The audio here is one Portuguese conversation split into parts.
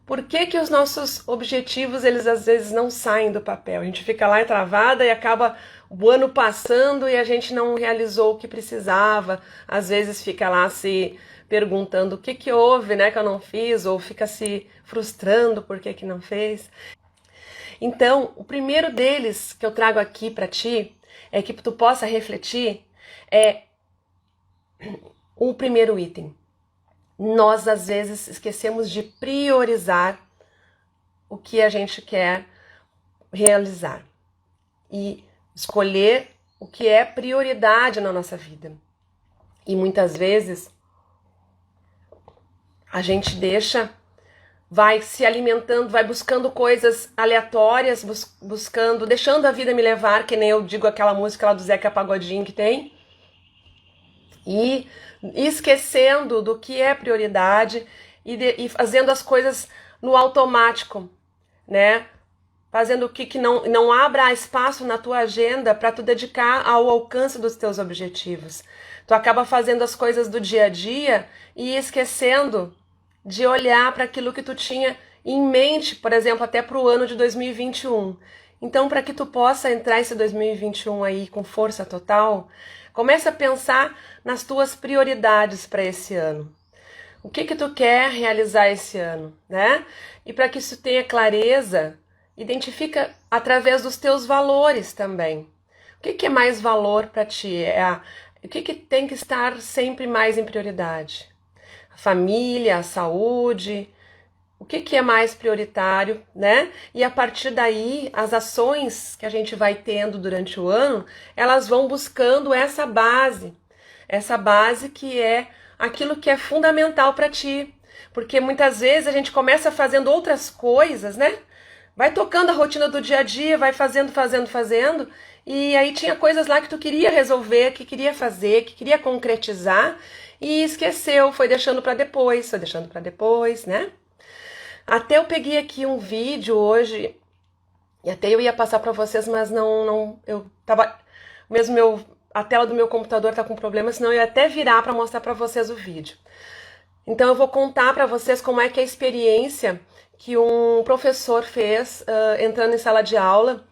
Por que que os nossos objetivos, eles às vezes não saem do papel? A gente fica lá travada e acaba o ano passando e a gente não realizou o que precisava. Às vezes fica lá se perguntando o que que houve, né, que eu não fiz, ou fica se frustrando por que que não fez. Então, o primeiro deles que eu trago aqui para ti, é que tu possa refletir, é o primeiro item. Nós, às vezes, esquecemos de priorizar o que a gente quer realizar e escolher o que é prioridade na nossa vida. E muitas vezes a gente vai se alimentando, vai buscando coisas aleatórias, buscando, deixando a vida me levar, que nem eu digo aquela música lá do Zeca Pagodinho que tem, e esquecendo do que é prioridade e fazendo as coisas no automático, né? Fazendo o que não abra espaço na tua agenda para tu dedicar ao alcance dos teus objetivos. Tu acaba fazendo as coisas do dia a dia e esquecendo de olhar para aquilo que tu tinha em mente, por exemplo, até para o ano de 2021. Então, para que tu possa entrar esse 2021 aí com força total, começa a pensar nas tuas prioridades para esse ano. O que tu quer realizar esse ano, né? E para que isso tenha clareza, identifica através dos teus valores também. O que é mais valor para ti? O que tem que estar sempre mais em prioridade? A família, a saúde, o que é mais prioritário, né? E a partir daí, as ações que a gente vai tendo durante o ano, elas vão buscando essa base que é aquilo que é fundamental para ti. Porque muitas vezes a gente começa fazendo outras coisas, né? Vai tocando a rotina do dia a dia, vai fazendo, e aí tinha coisas lá que tu queria resolver, que queria fazer, que queria concretizar, e esqueceu, foi deixando para depois, né? Até eu peguei aqui um vídeo hoje, e até eu ia passar para vocês, mas eu tava, a tela do meu computador tá com problema, senão eu ia até virar para mostrar para vocês o vídeo. Então eu vou contar para vocês como é que é a experiência que um professor fez entrando em sala de aula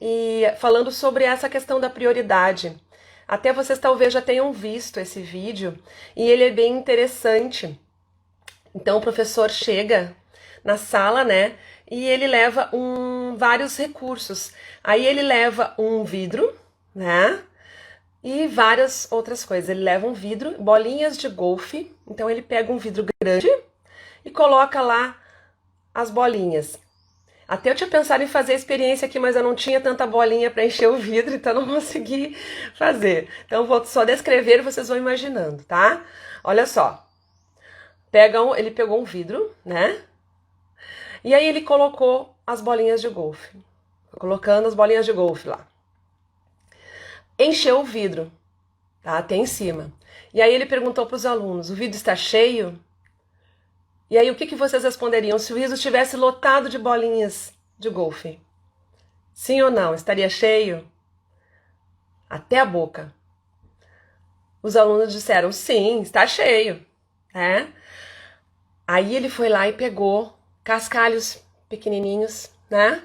e falando sobre essa questão da prioridade. Até vocês talvez já tenham visto esse vídeo e ele é bem interessante. Então o professor chega na sala, né, e ele leva vários recursos. Aí ele leva um vidro, né, e várias outras coisas. Ele leva um vidro, bolinhas de golfe. Então ele pega um vidro grande e coloca lá as bolinhas. Até eu tinha pensado em fazer a experiência aqui, mas eu não tinha tanta bolinha para encher o vidro, então não consegui fazer. Então eu vou só descrever e vocês vão imaginando, tá? Olha só. Ele pegou um vidro, né? E aí ele colocou as bolinhas de golfe. Colocando as bolinhas de golfe lá. Encheu o vidro, tá? Até em cima. E aí ele perguntou para os alunos: o vidro está cheio? E aí o que vocês responderiam se o vidro estivesse lotado de bolinhas de golfe? Sim ou não? Estaria cheio? Até a boca. Os alunos disseram: sim, está cheio, né? Aí ele foi lá e pegou cascalhos pequenininhos, né?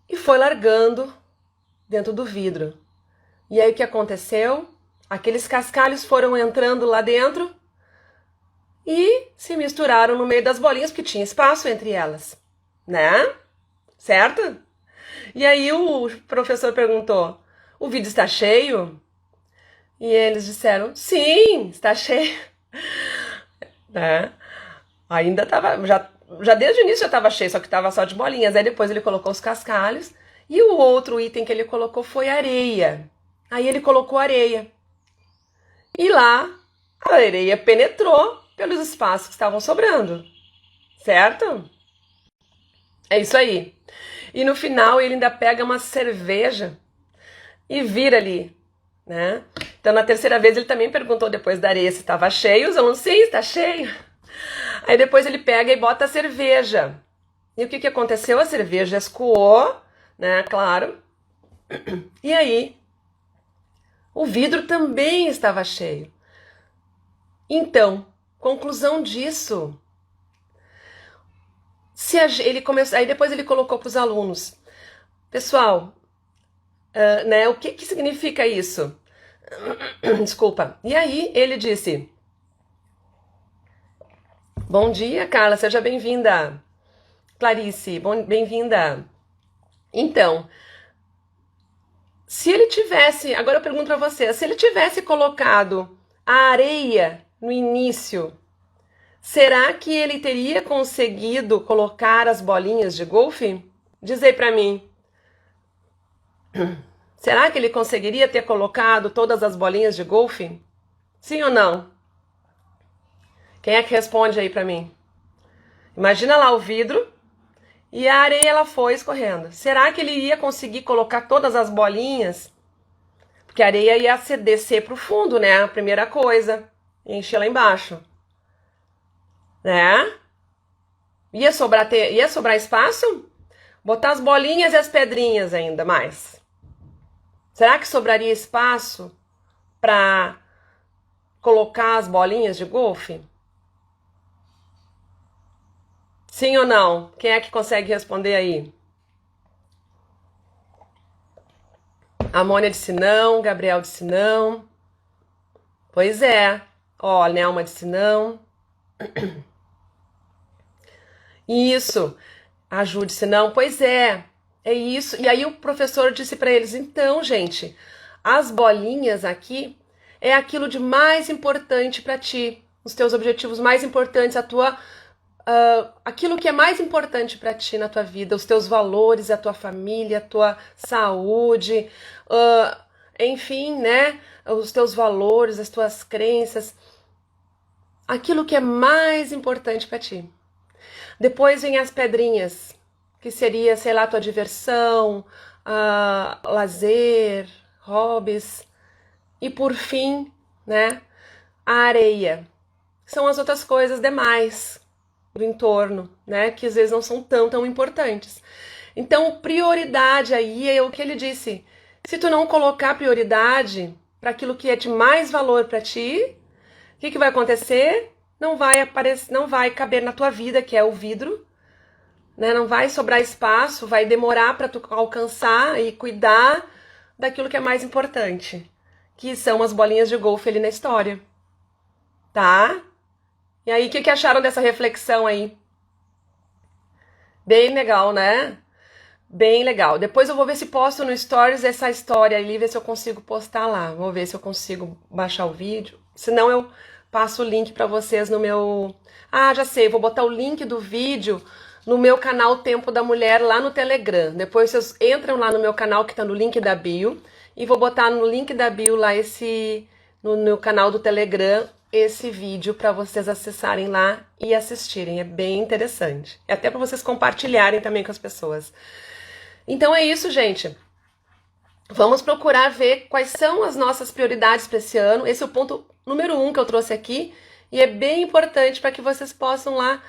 E foi largando dentro do vidro. E aí o que aconteceu? Aqueles cascalhos foram entrando lá dentro e se misturaram no meio das bolinhas, porque tinha espaço entre elas, né? Certo? E aí o professor perguntou: o vidro está cheio? E eles disseram: sim, está cheio. Né? Ainda estava, já desde o início já estava cheio, só que estava só de bolinhas. Aí depois ele colocou os cascalhos e o outro item que ele colocou foi areia. Aí ele colocou areia. E lá a areia penetrou pelos espaços que estavam sobrando. Certo? É isso aí. E no final ele ainda pega uma cerveja e vira ali, né? Então na terceira vez ele também perguntou depois da areia se estava cheio. Os alunos, sim, está cheio. Aí depois ele pega e bota a cerveja. E o que aconteceu? A cerveja escoou, né? Claro. E aí o vidro também estava cheio. Então, conclusão disso: Ele começou, aí depois ele colocou para os alunos. Pessoal, né, o que significa isso? Desculpa. E aí ele disse: bom dia, Carla, seja bem-vinda. Clarice, bem-vinda. Então, se ele tivesse, agora eu pergunto para você, se ele tivesse colocado a areia no início, será que ele teria conseguido colocar as bolinhas de golfe? Diz aí para mim. Será que ele conseguiria ter colocado todas as bolinhas de golfe? Sim ou não? Quem é que responde aí para mim? Imagina lá o vidro e a areia ela foi escorrendo. Será que ele ia conseguir colocar todas as bolinhas? Porque a areia ia descer para o fundo, né? A primeira coisa. E encher lá embaixo. Né? Ia sobrar espaço? Botar as bolinhas e as pedrinhas ainda mais. Será que sobraria espaço para colocar as bolinhas de golfe? Sim ou não? Quem é que consegue responder aí? A Mônia disse não, Gabriel disse não. Pois é. Ó, a Nelma disse não. Isso. A Ju disse não. Pois é. É isso. E aí o professor disse para eles, então, gente, as bolinhas aqui é aquilo de mais importante para ti, os teus objetivos mais importantes, aquilo que é mais importante para ti na tua vida, os teus valores, a tua família, a tua saúde, enfim, né? Os teus valores, as tuas crenças, aquilo que é mais importante para ti. Depois vem as pedrinhas, que seria, sei lá, tua diversão, lazer, hobbies. E por fim, né, a areia. São as outras coisas demais do entorno, né, que às vezes não são tão importantes. Então, prioridade aí é o que ele disse. Se tu não colocar prioridade para aquilo que é de mais valor para ti, o que vai acontecer? Não vai caber na tua vida, que é o vidro, né? Não vai sobrar espaço, vai demorar para tu alcançar e cuidar daquilo que é mais importante, que são as bolinhas de golfe ali na história, tá? E aí, o que acharam dessa reflexão aí? Bem legal, né? Bem legal. Depois eu vou ver se posto no Stories essa história ali, ver se eu consigo postar lá. Vou ver se eu consigo baixar o vídeo. Senão eu passo o link para vocês no meu... Ah, já sei, vou botar o link do vídeo no meu canal Tempo da Mulher lá no Telegram. Depois vocês entram lá no meu canal que tá no link da bio e vou botar no link da bio lá no meu canal do Telegram esse vídeo para vocês acessarem lá e assistirem. É bem interessante. É até para vocês compartilharem também com as pessoas. Então é isso, gente. Vamos procurar ver quais são as nossas prioridades para esse ano. Esse é o ponto número 1 que eu trouxe aqui e é bem importante para que vocês possam lá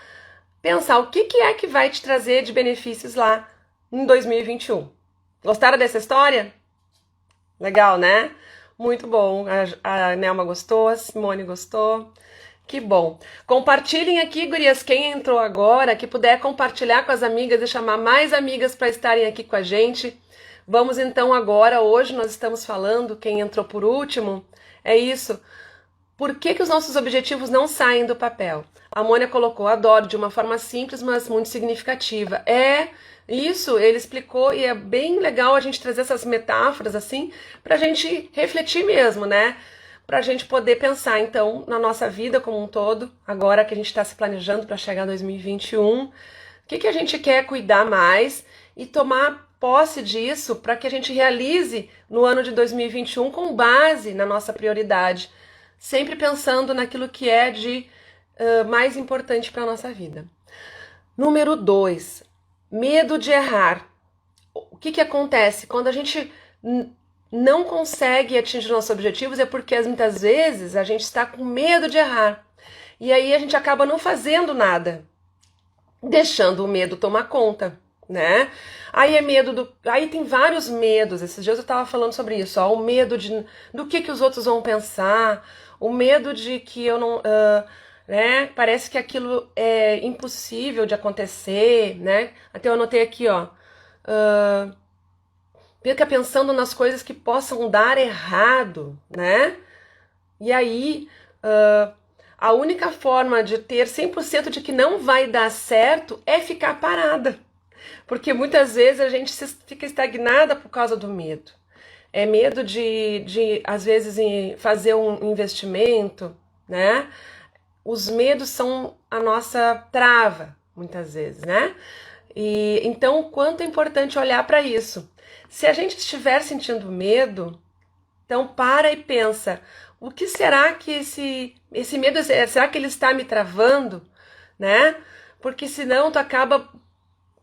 pensar o que é que vai te trazer de benefícios lá em 2021. Gostaram dessa história? Legal, né? Muito bom. A Nelma gostou, a Simone gostou. Que bom. Compartilhem aqui, gurias, quem entrou agora, que puder compartilhar com as amigas e chamar mais amigas para estarem aqui com a gente. Vamos então agora, hoje nós estamos falando, quem entrou por último, é isso. Por que os nossos objetivos não saem do papel? A Mônia colocou, adoro, de uma forma simples, mas muito significativa. É isso, ele explicou e é bem legal a gente trazer essas metáforas assim, pra gente refletir mesmo, né? Pra gente poder pensar, então, na nossa vida como um todo, agora que a gente está se planejando para chegar em 2021, o que a gente quer cuidar mais e tomar posse disso para que a gente realize no ano de 2021 com base na nossa prioridade, sempre pensando naquilo que é de mais importante para a nossa vida. Número 2, medo de errar. O que acontece? Quando a gente não consegue atingir nossos objetivos é porque muitas vezes a gente está com medo de errar. E aí a gente acaba não fazendo nada, deixando o medo tomar conta, né? Aí é medo aí tem vários medos. Esses dias eu estava falando sobre isso, ó, o medo do que os outros vão pensar, o medo de que eu não né? Parece que aquilo é impossível de acontecer, né? Até eu anotei aqui, ó. Fica pensando nas coisas que possam dar errado, né? E aí, a única forma de ter 100% de que não vai dar certo é ficar parada. Porque muitas vezes a gente fica estagnada por causa do medo. É medo de às vezes, fazer um investimento, né? Os medos são a nossa trava, muitas vezes, né? E então, o quanto é importante olhar para isso. Se a gente estiver sentindo medo, então para e pensa, o que será que esse medo, será que ele está me travando, né? Porque senão tu acaba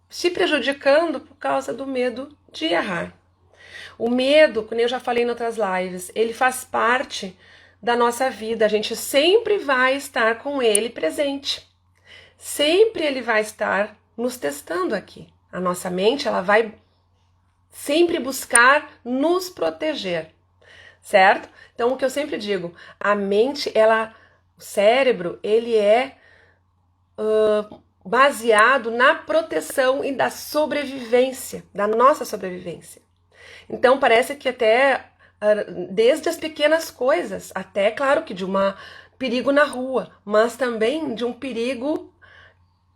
se prejudicando por causa do medo de errar. O medo, como eu já falei em outras lives, ele faz parte da nossa vida. A gente sempre vai estar com ele presente. Sempre ele vai estar nos testando aqui. A nossa mente, ela vai sempre buscar nos proteger, certo? Então, o que eu sempre digo, a mente, o cérebro, ele é baseado na proteção e da sobrevivência, da nossa sobrevivência. Então parece que até desde as pequenas coisas, até claro que de um perigo na rua, mas também de um perigo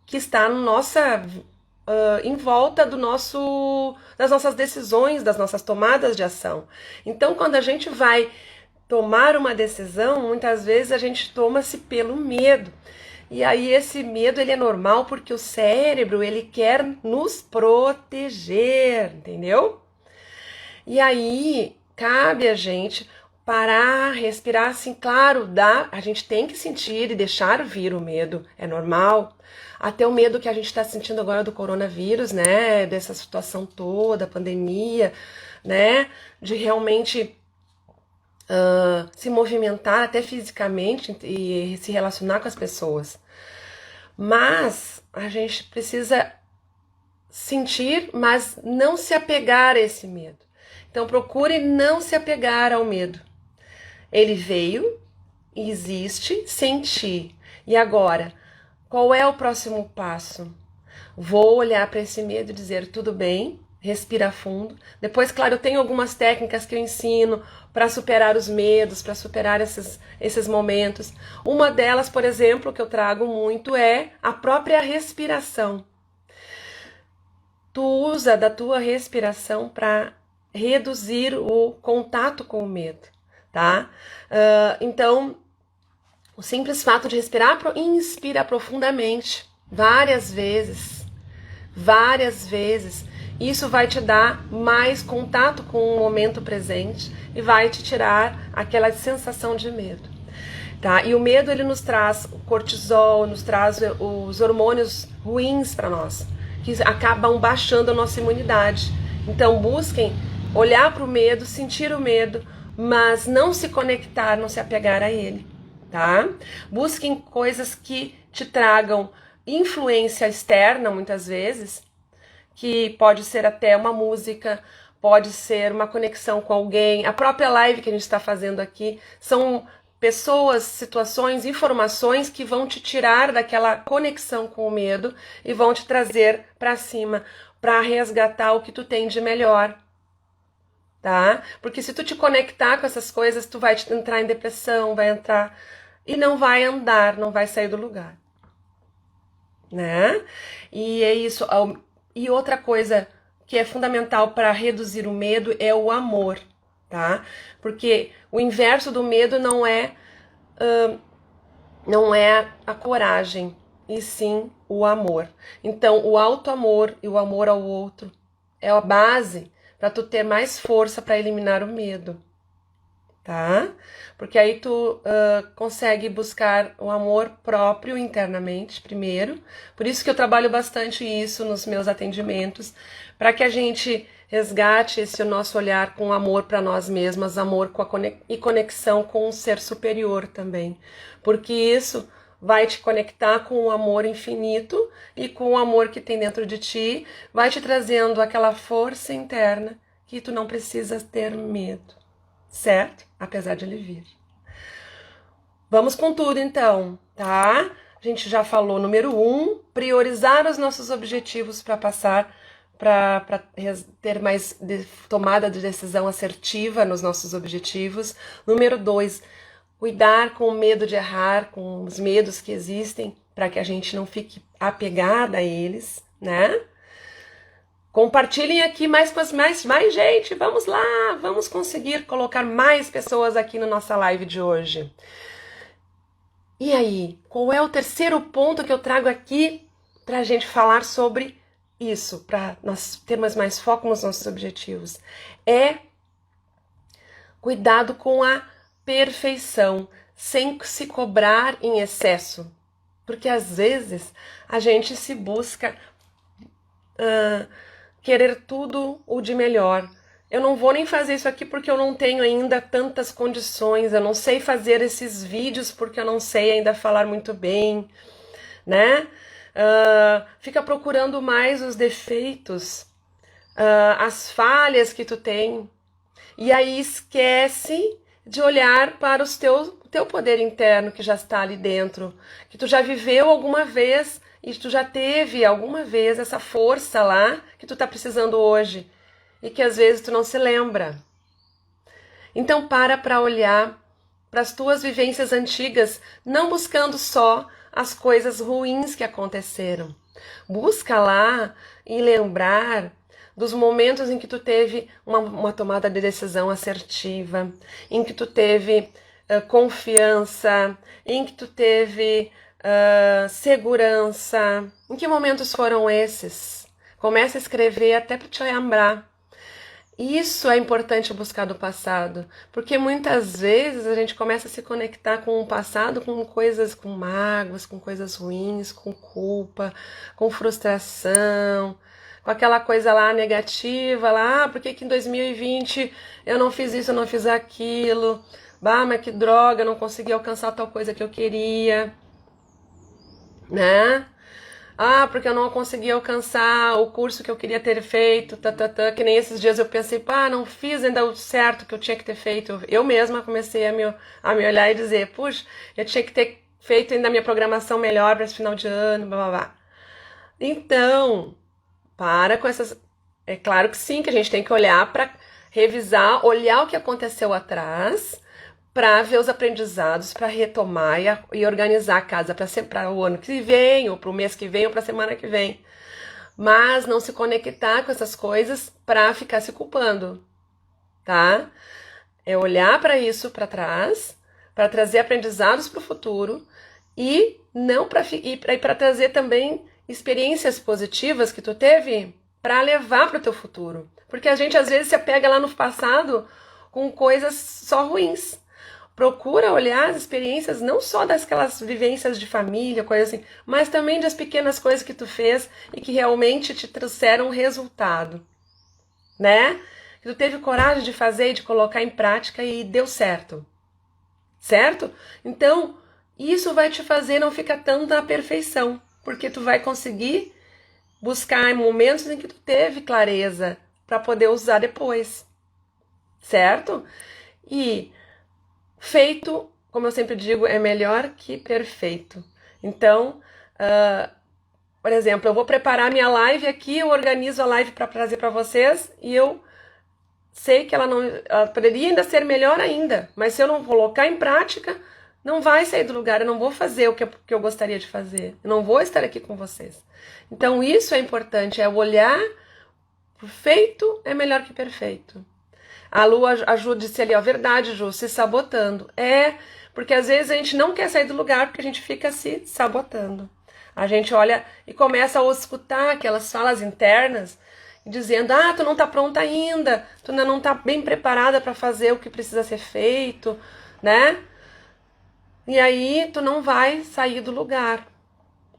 que está no nossa em volta das nossas decisões, das nossas tomadas de ação. Então, quando a gente vai tomar uma decisão, muitas vezes a gente toma-se pelo medo. E aí esse medo ele é normal porque o cérebro ele quer nos proteger, entendeu? E aí cabe a gente parar, respirar assim, claro, a gente tem que sentir e deixar vir o medo, é normal. Até o medo que a gente está sentindo agora do coronavírus, né? Dessa situação toda, pandemia, né? De realmente se movimentar até fisicamente e se relacionar com as pessoas. Mas a gente precisa sentir, mas não se apegar a esse medo. Então procure não se apegar ao medo. Ele veio, existe, senti. E agora, qual é o próximo passo? Vou olhar para esse medo e dizer, tudo bem, respira fundo. Depois, claro, eu tenho algumas técnicas que eu ensino para superar os medos, para superar esses momentos. Uma delas, por exemplo, que eu trago muito é a própria respiração. Tu usa da tua respiração para reduzir o contato com o medo, tá? Então, o simples fato de respirar, inspira profundamente, várias vezes, isso vai te dar mais contato com o momento presente e vai te tirar aquela sensação de medo, tá? E o medo, ele nos traz o cortisol, nos traz os hormônios ruins para nós, que acabam baixando a nossa imunidade. Então busquem olhar para o medo, sentir o medo, mas não se conectar, não se apegar a ele, tá? Busquem coisas que te tragam influência externa, muitas vezes, que pode ser até uma música, pode ser uma conexão com alguém, a própria live que a gente está fazendo aqui, são pessoas, situações, informações que vão te tirar daquela conexão com o medo e vão te trazer para cima, para resgatar o que tu tem de melhor, tá? Porque se tu te conectar com essas coisas, tu vai entrar em depressão, vai entrar e não vai andar, não vai sair do lugar, né? E é isso. E outra coisa que é fundamental para reduzir o medo é o amor, tá? Porque o inverso do medo não é a coragem, e sim o amor. Então, o auto-amor e o amor ao outro é a base para tu ter mais força para eliminar o medo, tá? Porque aí tu consegue buscar o amor próprio internamente primeiro. Por isso que eu trabalho bastante isso nos meus atendimentos, para que a gente resgate esse nosso olhar com amor para nós mesmas, amor e conexão com um ser superior também. Porque isso vai te conectar com o amor infinito e com o amor que tem dentro de ti, vai te trazendo aquela força interna que tu não precisa ter medo, certo? Apesar de ele vir. Vamos com tudo então. tá? A gente já falou, número 1, priorizar os nossos objetivos para passar, para ter mais tomada de decisão assertiva nos nossos objetivos. Número 2, cuidar com o medo de errar, com os medos que existem, para que a gente não fique apegada a eles, né? Compartilhem aqui mais gente, vamos lá, vamos conseguir colocar mais pessoas aqui na nossa live de hoje. E aí, qual é o terceiro ponto que eu trago aqui para a gente falar sobre isso, para nós termos mais foco nos nossos objetivos? É cuidado com a perfeição, sem se cobrar em excesso. Porque às vezes a gente se busca querer tudo o de melhor. Eu não vou nem fazer isso aqui porque eu não tenho ainda tantas condições, eu não sei fazer esses vídeos porque eu não sei ainda falar muito bem, né? Fica procurando mais os defeitos, as falhas que tu tem, e aí esquece de olhar para o teu poder interno que já está ali dentro, que tu já viveu alguma vez e tu já teve alguma vez essa força lá que tu tá precisando hoje e que às vezes tu não se lembra. Então para olhar para as tuas vivências antigas, não buscando só as coisas ruins que aconteceram. Busca lá e lembrar dos momentos em que tu teve uma tomada de decisão assertiva, em que tu teve confiança, em que tu teve segurança. Em que momentos foram esses? Começa a escrever até para te lembrar. Isso é importante buscar do passado, porque muitas vezes a gente começa a se conectar com o passado com coisas, com mágoas, com coisas ruins, com culpa, com frustração, com aquela coisa lá negativa, lá, por que em 2020 eu não fiz isso, eu não fiz aquilo, bah, mas que droga, eu não consegui alcançar tal coisa que eu queria, né? Ah, porque eu não consegui alcançar o curso que eu queria ter feito, que nem esses dias eu pensei, pá, não fiz ainda o certo que eu tinha que ter feito. Eu mesma comecei a me olhar e dizer, puxa, eu tinha que ter feito ainda a minha programação melhor para esse final de ano, blá blá blá. Então, para com essas. É claro que sim, que a gente tem que olhar para revisar, olhar o que aconteceu atrás, para ver os aprendizados, para retomar e organizar a casa para o ano que vem, ou para o mês que vem, ou para a semana que vem. Mas não se conectar com essas coisas para ficar se culpando, tá? É olhar para isso para trás, para trazer aprendizados para o futuro e não para trazer também experiências positivas que tu teve para levar para o teu futuro. Porque a gente às vezes se apega lá no passado com coisas só ruins. Procura olhar as experiências não só daquelas vivências de família, coisa assim, mas também das pequenas coisas que tu fez e que realmente te trouxeram resultado, né? Que tu teve coragem de fazer e de colocar em prática e deu certo, certo? Então, isso vai te fazer não ficar tão na perfeição, porque tu vai conseguir buscar momentos em que tu teve clareza para poder usar depois, certo? E feito, como eu sempre digo, é melhor que perfeito. Então, por exemplo, eu vou preparar minha live aqui, eu organizo a live para trazer para vocês e eu sei que ela poderia ainda ser melhor ainda, mas se eu não colocar em prática, não vai sair do lugar, eu não vou fazer o que eu gostaria de fazer, eu não vou estar aqui com vocês. Então, isso é importante, é o olhar feito é melhor que perfeito. A Lu, a Ju disse ali, ó, verdade, Ju, se sabotando. Porque às vezes a gente não quer sair do lugar porque a gente fica se sabotando. A gente olha e começa a escutar aquelas falas internas dizendo, tu não tá pronta ainda, tu ainda não tá bem preparada para fazer o que precisa ser feito, né? E aí tu não vai sair do lugar,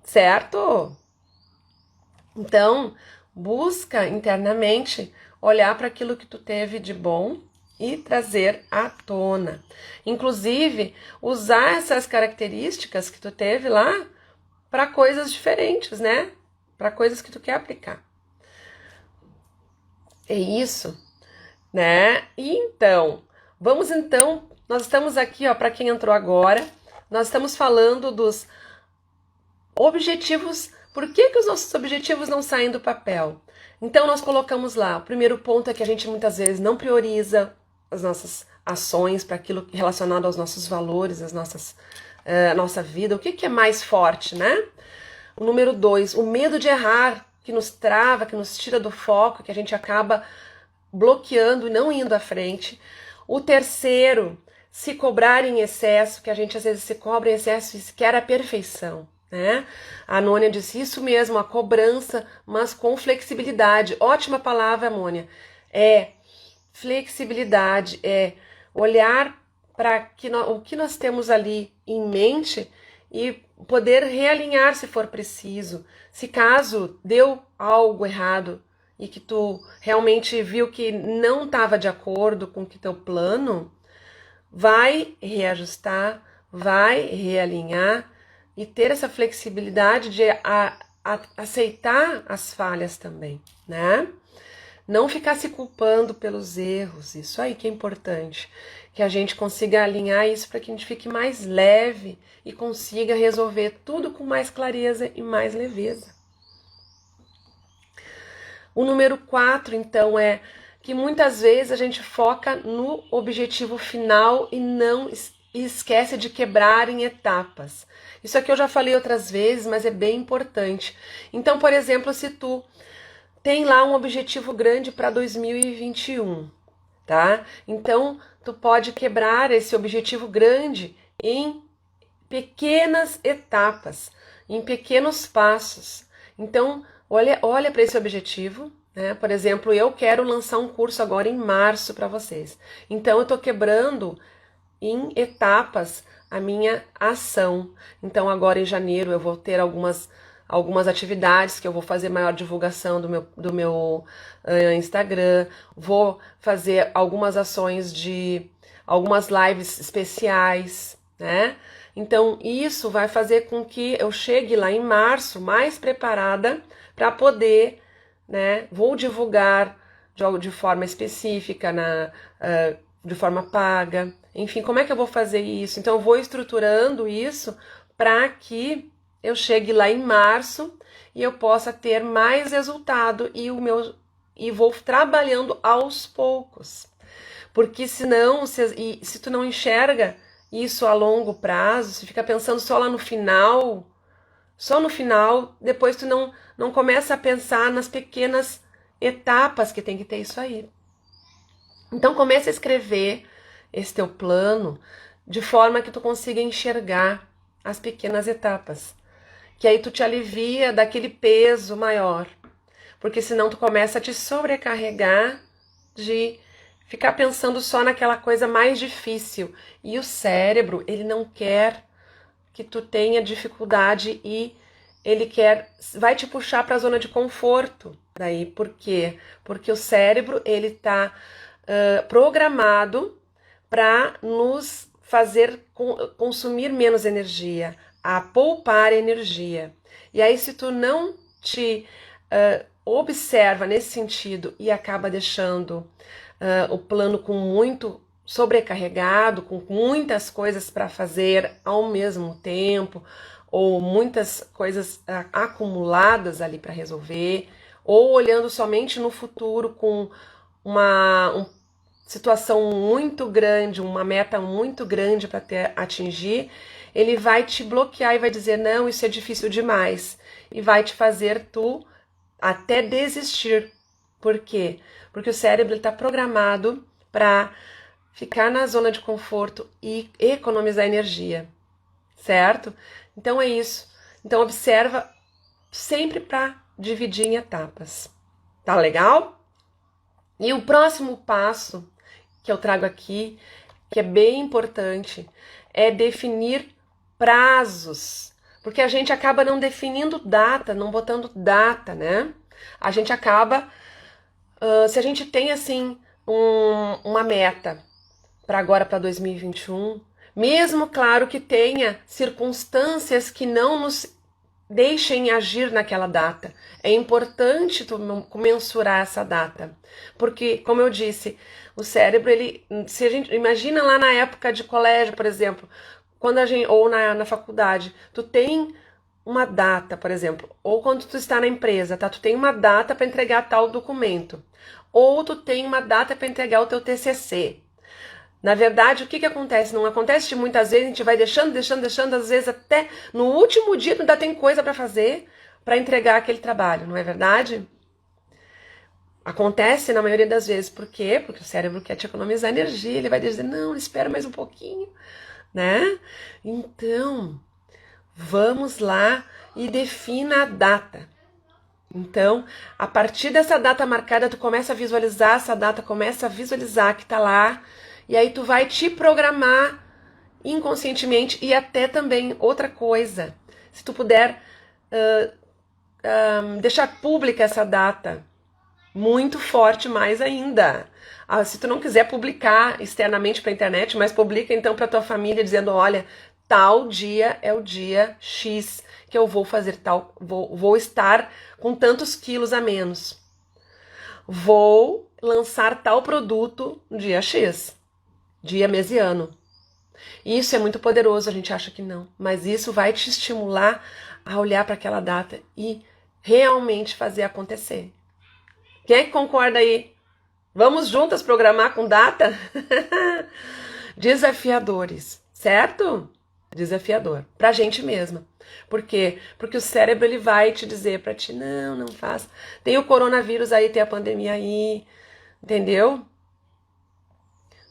certo? Então, busca internamente olhar para aquilo que tu teve de bom e trazer à tona. Inclusive, usar essas características que tu teve lá para coisas diferentes, né? Para coisas que tu quer aplicar. É isso, né? E então, nós estamos aqui, ó, para quem entrou agora, nós estamos falando dos objetivos. Por que os nossos objetivos não saem do papel? Então nós colocamos lá, o primeiro ponto é que a gente muitas vezes não prioriza as nossas ações para aquilo relacionado aos nossos valores, a nossa vida, o que é mais forte, né? O número 2, o medo de errar, que nos trava, que nos tira do foco, que a gente acaba bloqueando e não indo à frente. O terceiro, se cobrar em excesso, que a gente às vezes se cobra em excesso e quer a perfeição, né? A Nônia disse isso mesmo, a cobrança, mas com flexibilidade. Ótima palavra, Mônia. É flexibilidade, é olhar para o que nós temos ali em mente e poder realinhar se for preciso. Se caso deu algo errado e que tu realmente viu que não estava de acordo com o que teu plano, vai reajustar, vai realinhar e ter essa flexibilidade de aceitar as falhas também, né? Não ficar se culpando pelos erros, isso aí que é importante, que a gente consiga alinhar isso para que a gente fique mais leve e consiga resolver tudo com mais clareza e mais leveza. O número 4, então, é que muitas vezes a gente foca no objetivo final e não esquece de quebrar em etapas. Isso aqui eu já falei outras vezes, mas é bem importante. Então, por exemplo, se tu tem lá um objetivo grande para 2021, tá? Então, tu pode quebrar esse objetivo grande em pequenas etapas, em pequenos passos. Então, olha para esse objetivo, né? Por exemplo, eu quero lançar um curso agora em março para vocês. Então, eu estou quebrando em etapas a minha ação. Então, agora em janeiro eu vou ter algumas atividades que eu vou fazer maior divulgação do meu Instagram, vou fazer algumas ações de algumas lives especiais, né? Então, isso vai fazer com que eu chegue lá em março mais preparada para poder, né? Vou divulgar de forma específica, de forma paga. Enfim, como é que eu vou fazer isso? Então, eu vou estruturando isso para que eu chegue lá em março e eu possa ter mais resultado e vou trabalhando aos poucos. Porque senão, se tu não enxerga isso a longo prazo, se fica pensando só lá no final, depois tu não começa a pensar nas pequenas etapas que tem que ter isso aí. Então comece a escrever esse teu plano de forma que tu consiga enxergar as pequenas etapas. Que aí tu te alivia daquele peso maior. Porque senão tu começa a te sobrecarregar de ficar pensando só naquela coisa mais difícil. E o cérebro, ele não quer que tu tenha dificuldade e ele vai te puxar para a zona de conforto. Daí, por quê? Porque o cérebro, ele tá programado para nos fazer consumir menos energia, a poupar energia. E aí, se tu não te observa nesse sentido e acaba deixando o plano com muito sobrecarregado, com muitas coisas para fazer ao mesmo tempo, ou muitas coisas acumuladas ali para resolver, ou olhando somente no futuro com uma situação muito grande, uma meta muito grande para atingir, ele vai te bloquear e vai dizer, não, isso é difícil demais. E vai te fazer tu até desistir. Por quê? Porque o cérebro está programado para ficar na zona de conforto e economizar energia, certo? Então é isso. Então observa sempre para dividir em etapas. Tá legal? E o próximo passo que eu trago aqui, que é bem importante, é definir prazos, porque a gente acaba não definindo data, não botando data, né? A gente acaba, se a gente tem assim uma meta para agora, para 2021, mesmo claro que tenha circunstâncias que não nos deixem agir naquela data, é importante tu mensurar essa data, porque, como eu disse, o cérebro, se a gente imagina lá na época de colégio, por exemplo, quando a gente, ou na faculdade, tu tem uma data, por exemplo, ou quando tu está na empresa, tá? Tu tem uma data para entregar tal documento, ou tu tem uma data para entregar o teu TCC. Na verdade, o que acontece? Não acontece de muitas vezes, a gente vai deixando, às vezes até no último dia tu ainda tem coisa para fazer, para entregar aquele trabalho, não é verdade? Acontece na maioria das vezes. Por quê? Porque o cérebro quer te economizar energia, ele vai dizer, não, espera mais um pouquinho, né? Então, vamos lá e defina a data. Então, a partir dessa data marcada, tu começa a visualizar essa data, começa a visualizar que tá lá, e aí tu vai te programar inconscientemente. E até também outra coisa, se tu puder deixar pública essa data, muito forte mais ainda. Se tu não quiser publicar externamente para a internet, mas publica então para tua família dizendo, olha, tal dia é o dia X que eu vou fazer tal, vou estar com tantos quilos a menos. Vou lançar tal produto no dia X, dia, mês e ano. Isso é muito poderoso, a gente acha que não, mas isso vai te estimular a olhar para aquela data e realmente fazer acontecer. Quem é que concorda aí? Vamos juntas programar com data? Desafiadores, certo? Desafiador. Pra gente mesma. Por quê? Porque o cérebro ele vai te dizer pra ti, não faça. Tem o coronavírus aí, tem a pandemia aí, entendeu?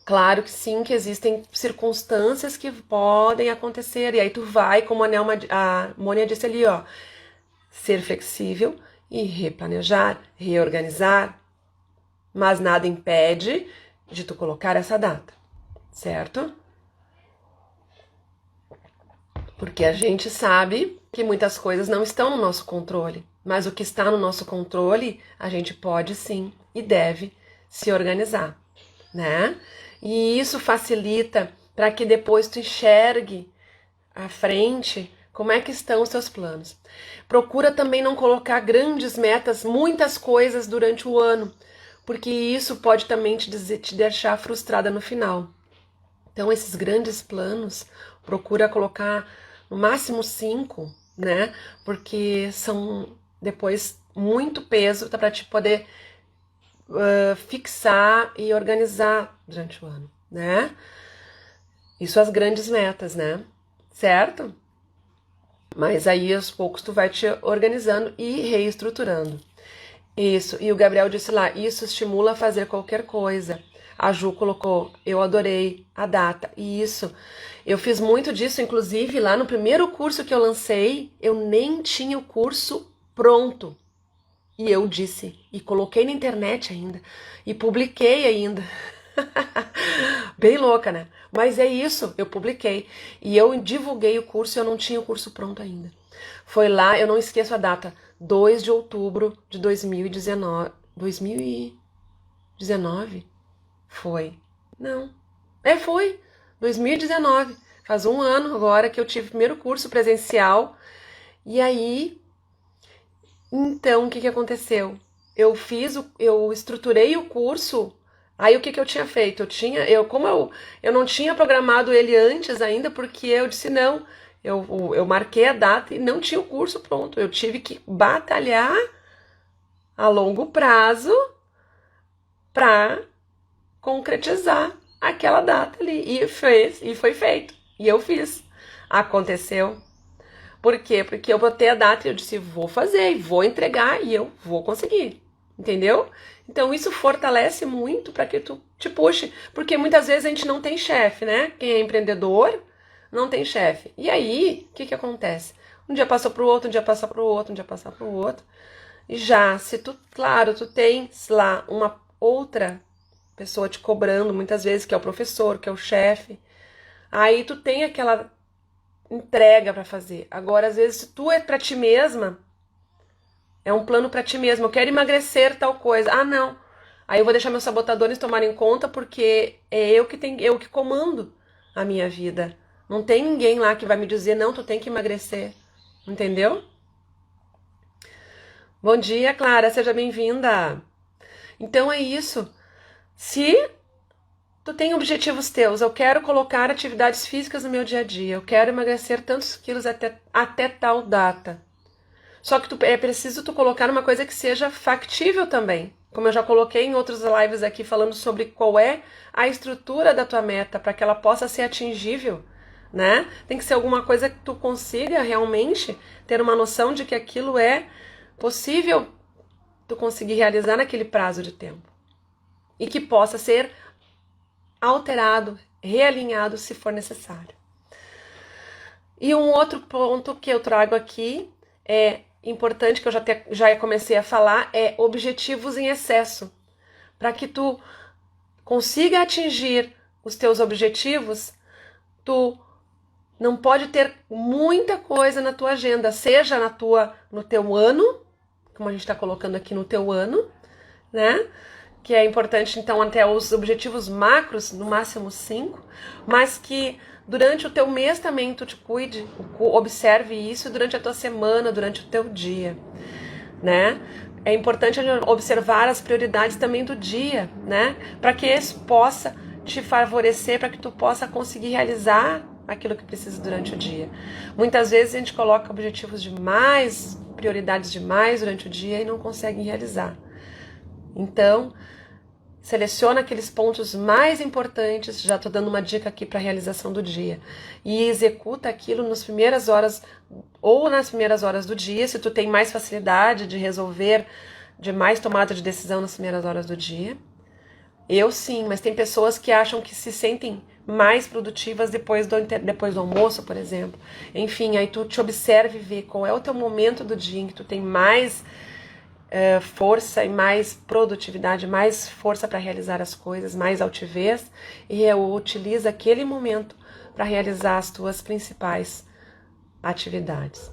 Claro que sim, que existem circunstâncias que podem acontecer. E aí tu vai, como a Mônia disse ali, ó, ser flexível e replanejar, reorganizar. Mas nada impede de tu colocar essa data, certo? Porque a gente sabe que muitas coisas não estão no nosso controle, mas o que está no nosso controle, a gente pode sim e deve se organizar, né? E isso facilita para que depois tu enxergue à frente como é que estão os teus planos. Procura também não colocar grandes metas, muitas coisas durante o ano, porque isso pode também te deixar frustrada no final. Então, esses grandes planos, procura colocar no máximo 5, né? Porque são depois muito peso para te poder fixar e organizar durante o ano, né? Isso as grandes metas, né? Certo? Mas aí aos poucos tu vai te organizando e reestruturando. Isso, e o Gabriel disse lá, isso estimula a fazer qualquer coisa. A Ju colocou, eu adorei a data. E isso, eu fiz muito disso, inclusive lá no primeiro curso que eu lancei, eu nem tinha o curso pronto. E eu disse, e coloquei na internet ainda, e publiquei ainda. Bem louca, né? Mas é isso, eu publiquei. E eu divulguei o curso e eu não tinha o curso pronto ainda. Foi lá, eu não esqueço a data, 2 de outubro de 2019. 2019? Foi. Não. Foi. 2019. Faz um ano agora que eu tive o primeiro curso presencial. E aí, então, o que aconteceu? Eu estruturei o curso. Aí o que eu tinha feito? Eu não tinha programado ele antes ainda, porque eu disse não. Eu marquei a data e não tinha o curso pronto. Eu tive que batalhar a longo prazo para concretizar aquela data ali. E foi feito. E eu fiz. Aconteceu. Por quê? Porque eu botei a data e eu disse, vou fazer, vou entregar e eu vou conseguir. Entendeu? Então isso fortalece muito para que tu te puxe. Porque muitas vezes a gente não tem chefe, né? Quem é empreendedor não tem chefe. E aí, o que acontece? Um dia passa pro outro, um dia passa pro outro, um dia passa pro outro. E já, se tu, claro, tu tens lá uma outra pessoa te cobrando, muitas vezes, que é o professor, que é o chefe, aí tu tem aquela entrega para fazer. Agora, às vezes, se tu é para ti mesma, é um plano para ti mesma, eu quero emagrecer tal coisa. Ah, não. Aí eu vou deixar meus sabotadores tomarem conta porque é eu que comando a minha vida. Não tem ninguém lá que vai me dizer, não, tu tem que emagrecer. Entendeu? Bom dia, Clara, seja bem-vinda. Então é isso. Se tu tem objetivos teus. Eu quero colocar atividades físicas no meu dia a dia. Eu quero emagrecer tantos quilos até tal data. Só que é preciso tu colocar uma coisa que seja factível também. Como eu já coloquei em outros lives aqui falando sobre qual é a estrutura da tua meta para que ela possa ser atingível, né? Tem que ser alguma coisa que tu consiga realmente ter uma noção de que aquilo é possível tu conseguir realizar naquele prazo de tempo. E que possa ser alterado, realinhado se for necessário. E um outro ponto que eu trago aqui é importante, que eu já comecei a falar, é objetivos em excesso. Para que tu consiga atingir os teus objetivos, tu não pode ter muita coisa na tua agenda, seja no teu ano, como a gente está colocando aqui no teu ano, né? Que é importante, então, até os objetivos macros, no máximo 5, mas que durante o teu mês também tu te cuide, observe isso durante a tua semana, durante o teu dia, né? É importante observar as prioridades também do dia, né? Para que isso possa te favorecer, para que tu possa conseguir realizar aquilo que precisa durante o dia. Muitas vezes a gente coloca objetivos demais, prioridades demais durante o dia e não consegue realizar. Então, seleciona aqueles pontos mais importantes, já estou dando uma dica aqui para a realização do dia, e executa aquilo nas primeiras horas do dia, se tu tem mais facilidade de resolver, de mais tomada de decisão nas primeiras horas do dia. Eu sim, mas tem pessoas que acham que se sentem mais produtivas depois do almoço, por exemplo. Enfim, aí tu te observe e vê qual é o teu momento do dia em que tu tem mais força e mais produtividade, mais força para realizar as coisas, mais altivez, e utiliza aquele momento para realizar as tuas principais atividades.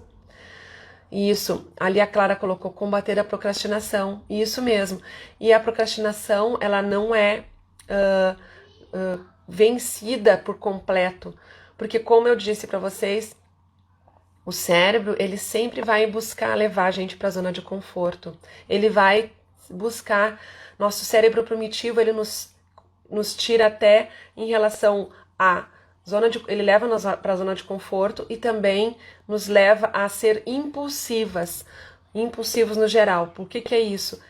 Isso, ali a Clara colocou combater a procrastinação, isso mesmo. E a procrastinação, ela não é vencida por completo, porque como eu disse para vocês, o cérebro, ele sempre vai buscar levar a gente para a zona de conforto. Ele vai buscar, nosso cérebro primitivo, ele nos tira até em relação a ele leva-nos para a zona de conforto e também nos leva a ser impulsivos no geral. Por que é isso?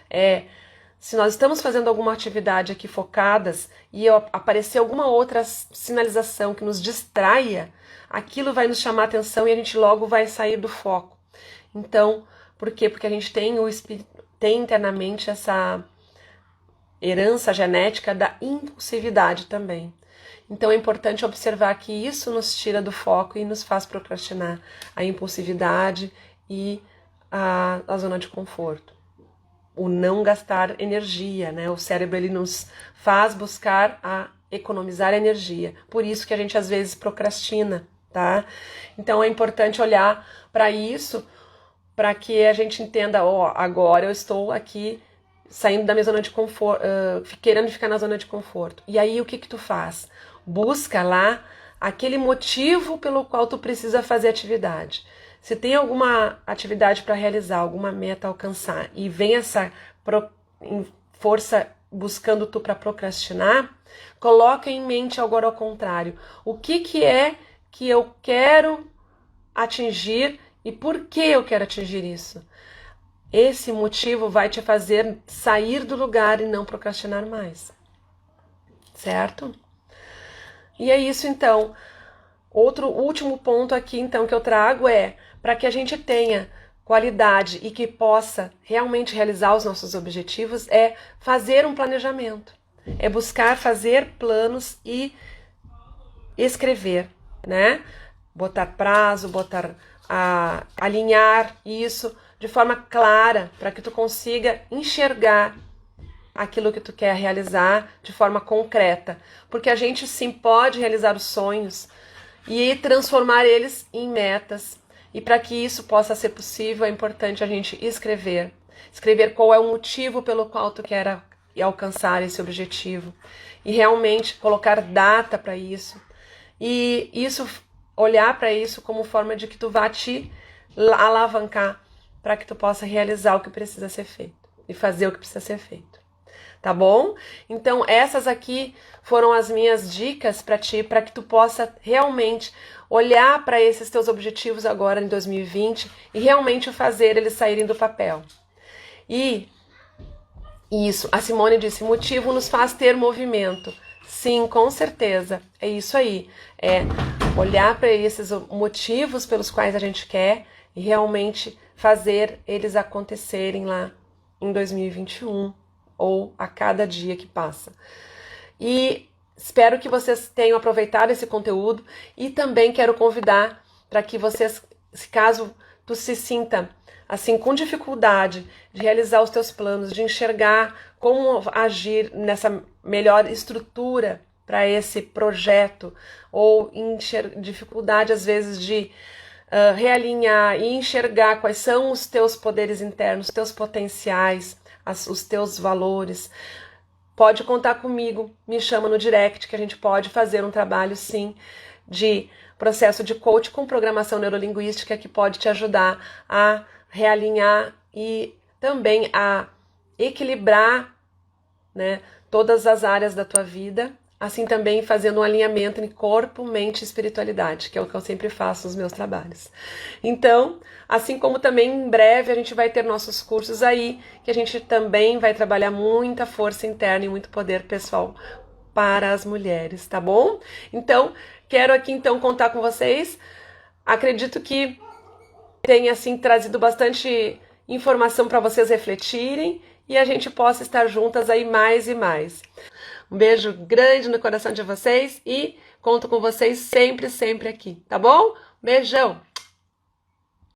Se nós estamos fazendo alguma atividade aqui focadas e aparecer alguma outra sinalização que nos distraia, aquilo vai nos chamar a atenção e a gente logo vai sair do foco. Então, por quê? Porque a gente tem internamente essa herança genética da impulsividade também. Então é importante observar que isso nos tira do foco e nos faz procrastinar a impulsividade e a zona de conforto. O não gastar energia, né? O cérebro, ele nos faz buscar economizar energia. Por isso que a gente às vezes procrastina, tá? Então é importante olhar para isso, para que a gente entenda, agora eu estou aqui saindo da minha zona de conforto, querendo ficar na zona de conforto. E aí o que tu faz? Busca lá aquele motivo pelo qual tu precisa fazer atividade. Se tem alguma atividade para realizar, alguma meta a alcançar, e vem essa força buscando tu para procrastinar, coloca em mente agora ao contrário. O que é que eu quero atingir e por que eu quero atingir isso? Esse motivo vai te fazer sair do lugar e não procrastinar mais. Certo? E é isso então. Último ponto aqui então que eu trago é para que a gente tenha qualidade e que possa realmente realizar os nossos objetivos é fazer um planejamento. É buscar fazer planos e escrever, né? Botar prazo, alinhar isso de forma clara para que tu consiga enxergar aquilo que tu quer realizar de forma concreta, porque a gente sim pode realizar os sonhos e transformar eles em metas. E para que isso possa ser possível, é importante a gente escrever qual é o motivo pelo qual tu quer alcançar esse objetivo e realmente colocar data para isso. E isso, olhar para isso como forma de que tu vá te alavancar para que tu possa realizar o que precisa ser feito e fazer o que precisa ser feito. tá bom? Então essas aqui foram as minhas dicas para ti, para que tu possa realmente olhar para esses teus objetivos agora em 2020 e realmente fazer eles saírem do papel. E isso, a Simone disse, motivo nos faz ter movimento. Sim, com certeza, é isso aí. É olhar para esses motivos pelos quais a gente quer e realmente fazer eles acontecerem lá em 2021 ou a cada dia que passa. E espero que vocês tenham aproveitado esse conteúdo e também quero convidar para que vocês, se caso tu se sinta assim com dificuldade de realizar os teus planos, de enxergar como agir nessa melhor estrutura para esse projeto, ou dificuldade às vezes de realinhar e enxergar quais são os teus poderes internos, os teus potenciais, os teus valores, pode contar comigo, me chama no direct que a gente pode fazer um trabalho sim de processo de coach com programação neurolinguística que pode te ajudar a realinhar e também a equilibrar, né, todas as áreas da tua vida, assim também fazendo um alinhamento em corpo, mente e espiritualidade, que é o que eu sempre faço nos meus trabalhos. Então, assim como também em breve a gente vai ter nossos cursos aí, que a gente também vai trabalhar muita força interna e muito poder pessoal para as mulheres, tá bom? Então, quero aqui então contar com vocês. Acredito que tenha assim trazido bastante informação para vocês refletirem e a gente possa estar juntas aí mais e mais. Um beijo grande no coração de vocês e conto com vocês sempre, sempre aqui, tá bom? Beijão!